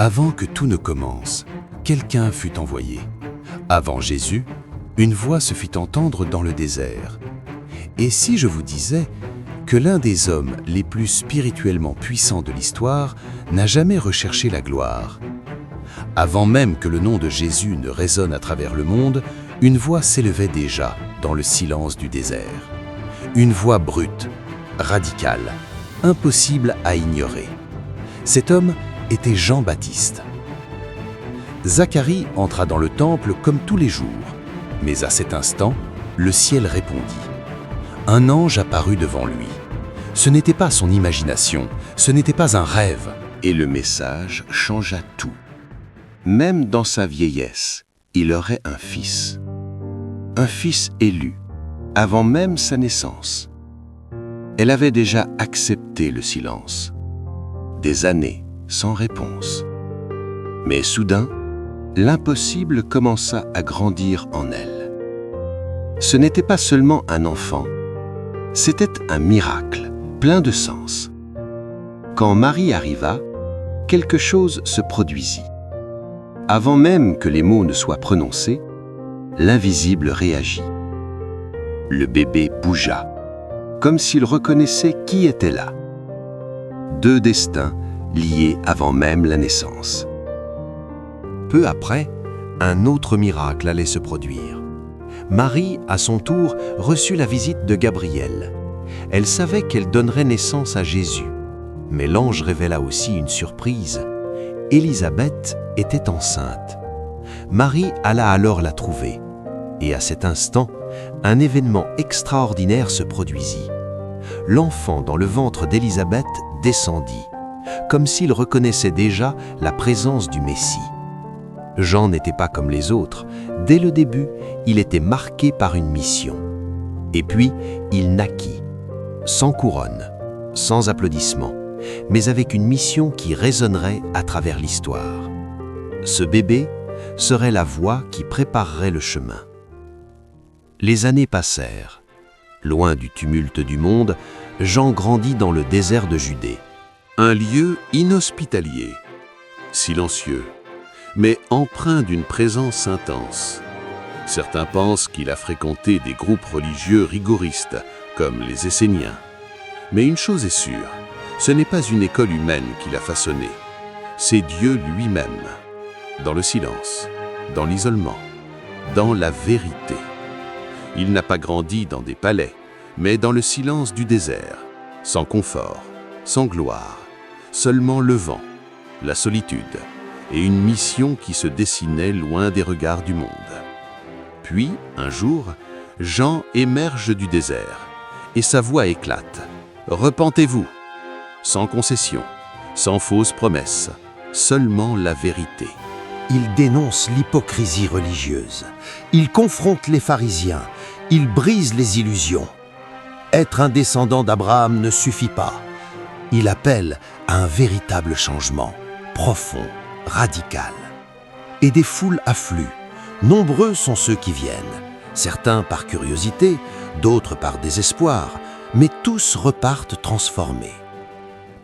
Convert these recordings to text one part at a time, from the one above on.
Avant que tout ne commence, quelqu'un fut envoyé. Avant Jésus, une voix se fit entendre dans le désert. Et si je vous disais que l'un des hommes les plus spirituellement puissants de l'histoire n'a jamais recherché la gloire? Avant même que le nom de Jésus ne résonne à travers le monde, une voix s'élevait déjà dans le silence du désert. Une voix brute, radicale, impossible à ignorer. Cet homme était Jean-Baptiste. Zacharie entra dans le temple comme tous les jours, mais à cet instant, le ciel répondit. Un ange apparut devant lui. Ce n'était pas son imagination, ce n'était pas un rêve. Et le message changea tout. Même dans sa vieillesse, il aurait un fils élu, avant même sa naissance. Elle avait déjà accepté le silence. Des années sans réponse. Mais soudain, l'impossible commença à grandir en elle. Ce n'était pas seulement un enfant, c'était un miracle, plein de sens. Quand Marie arriva, quelque chose se produisit. Avant même que les mots ne soient prononcés, l'invisible réagit. Le bébé bougea, comme s'il reconnaissait qui était là. Deux destins liés avant même la naissance. Peu après, un autre miracle allait se produire. Marie, à son tour, reçut la visite de Gabriel. Elle savait qu'elle donnerait naissance à Jésus. Mais l'ange révéla aussi une surprise. Élisabeth était enceinte. Marie alla alors la trouver. Et à cet instant, un événement extraordinaire se produisit. L'enfant dans le ventre d'Élisabeth descendit, comme s'il reconnaissait déjà la présence du Messie. Jean n'était pas comme les autres. Dès le début, il était marqué par une mission. Et puis, il naquit, sans couronne, sans applaudissements, mais avec une mission qui résonnerait à travers l'histoire. Ce bébé serait la voie qui préparerait le chemin. Les années passèrent. Loin du tumulte du monde, Jean grandit dans le désert de Judée. Un lieu inhospitalier, silencieux, mais empreint d'une présence intense. Certains pensent qu'il a fréquenté des groupes religieux rigoristes, comme les Esséniens. Mais une chose est sûre, ce n'est pas une école humaine qui l'a façonné, c'est Dieu lui-même, dans le silence, dans l'isolement, dans la vérité. Il n'a pas grandi dans des palais, mais dans le silence du désert, sans confort, sans gloire, seulement le vent, la solitude et une mission qui se dessinait loin des regards du monde. Puis, un jour, Jean émerge du désert et sa voix éclate. « Repentez-vous !» Sans concession, sans fausses promesses, seulement la vérité. Il dénonce l'hypocrisie religieuse. Il confronte les pharisiens. Il brise les illusions. Être un descendant d'Abraham ne suffit pas. Il appelle à un véritable changement, profond, radical. Et des foules affluent. Nombreux sont ceux qui viennent. Certains par curiosité, d'autres par désespoir, mais tous repartent transformés.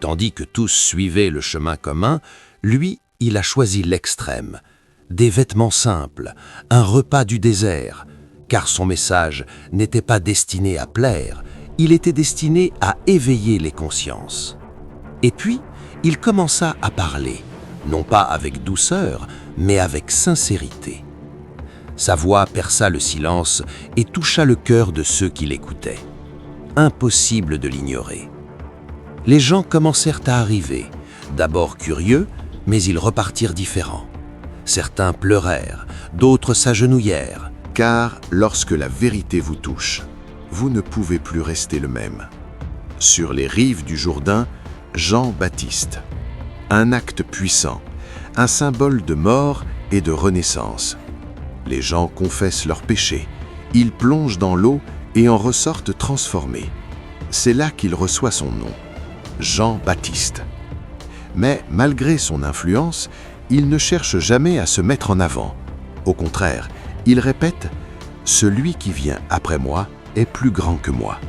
Tandis que tous suivaient le chemin commun, lui, il a choisi l'extrême. Des vêtements simples, un repas du désert, car son message n'était pas destiné à plaire, il était destiné à éveiller les consciences. Et puis, il commença à parler, non pas avec douceur, mais avec sincérité. Sa voix perça le silence et toucha le cœur de ceux qui l'écoutaient. Impossible de l'ignorer. Les gens commencèrent à arriver, d'abord curieux, mais ils repartirent différents. Certains pleurèrent, d'autres s'agenouillèrent. Car lorsque la vérité vous touche, vous ne pouvez plus rester le même. Sur les rives du Jourdain, Jean-Baptiste. Un acte puissant, un symbole de mort et de renaissance. Les gens confessent leurs péchés, ils plongent dans l'eau et en ressortent transformés. C'est là qu'il reçoit son nom, Jean-Baptiste. Mais malgré son influence, il ne cherche jamais à se mettre en avant. Au contraire, il répète « Celui qui vient après moi est plus grand que moi ».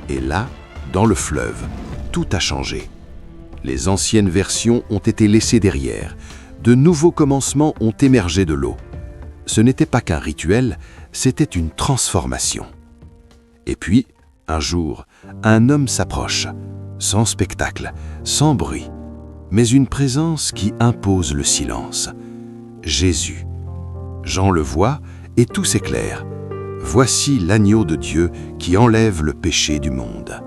Et là, dans le fleuve, tout a changé. Les anciennes versions ont été laissées derrière. De nouveaux commencements ont émergé de l'eau. Ce n'était pas qu'un rituel, c'était une transformation. Et puis, un jour, un homme s'approche, sans spectacle, sans bruit, mais une présence qui impose le silence. Jésus. Jean le voit et tout s'éclaire. Voici l'agneau de Dieu qui enlève le péché du monde.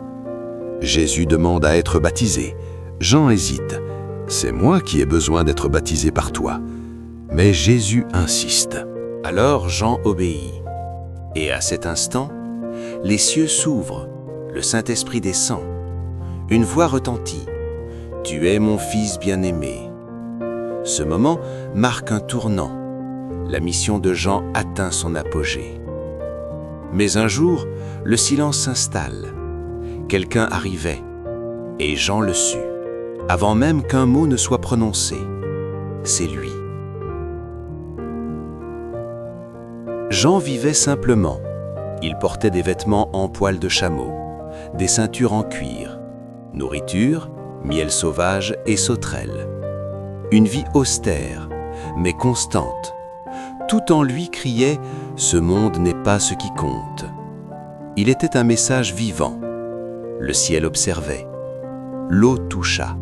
Jésus demande à être baptisé. Jean hésite. C'est moi qui ai besoin d'être baptisé par toi. Mais Jésus insiste. Alors Jean obéit. Et à cet instant, les cieux s'ouvrent, le Saint-Esprit descend. Une voix retentit. « Tu es mon Fils bien-aimé ». Ce moment marque un tournant. La mission de Jean atteint son apogée. Mais un jour, le silence s'installe. Quelqu'un arrivait, et Jean le sut, avant même qu'un mot ne soit prononcé. C'est lui. Jean vivait simplement. Il portait des vêtements en poil de chameau, des ceintures en cuir, nourriture, miel sauvage et sauterelles. Une vie austère, mais constante. Tout en lui criait « Ce monde n'est pas ce qui compte ». Il était un message vivant. Le ciel observait. L'eau toucha.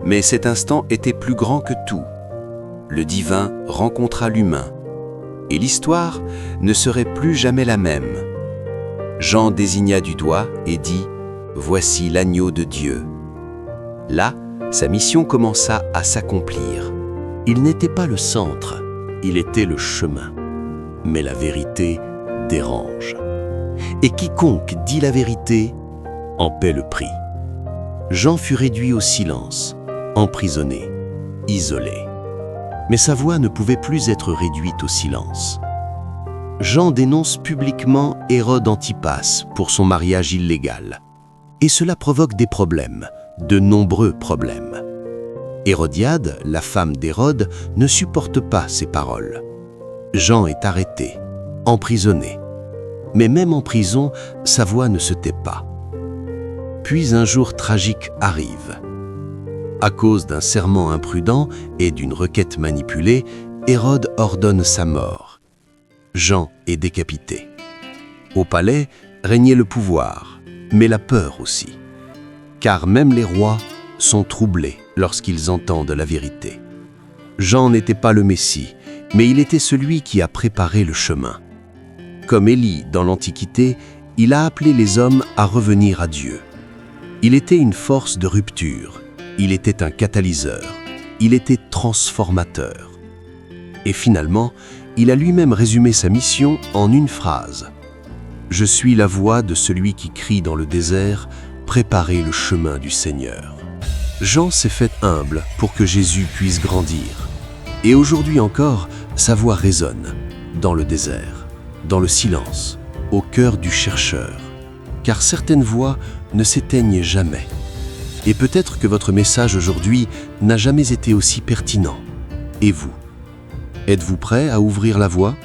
Mais cet instant était plus grand que tout. Le divin rencontra l'humain. Et l'histoire ne serait plus jamais la même. Jean désigna du doigt et dit « Voici l'agneau de Dieu ». Là, sa mission commença à s'accomplir. Il n'était pas le centre, il était le chemin. Mais la vérité dérange. Et quiconque dit la vérité en paie le prix. Jean fut réduit au silence, emprisonné, isolé. Mais sa voix ne pouvait plus être réduite au silence. Jean dénonce publiquement Hérode Antipas pour son mariage illégal. Et cela provoque des problèmes, de nombreux problèmes. Hérodiade, la femme d'Hérode, ne supporte pas ces paroles. Jean est arrêté, emprisonné. Mais même en prison, sa voix ne se tait pas. Puis un jour tragique arrive. À cause d'un serment imprudent et d'une requête manipulée, Hérode ordonne sa mort. Jean est décapité. Au palais régnait le pouvoir, mais la peur aussi. Car même les rois sont troublés lorsqu'ils entendent la vérité. Jean n'était pas le Messie, mais il était celui qui a préparé le chemin. Comme Élie dans l'Antiquité, il a appelé les hommes à revenir à Dieu. Il était une force de rupture, il était un catalyseur, il était transformateur. Et finalement, il a lui-même résumé sa mission en une phrase. « Je suis la voix de celui qui crie dans le désert, préparez le chemin du Seigneur. » Jean s'est fait humble pour que Jésus puisse grandir. Et aujourd'hui encore, sa voix résonne dans le désert, dans le silence, au cœur du chercheur. Car certaines voix ne s'éteignent jamais. Et peut-être que votre message aujourd'hui n'a jamais été aussi pertinent. Et vous? Êtes-vous prêt à ouvrir la voie ?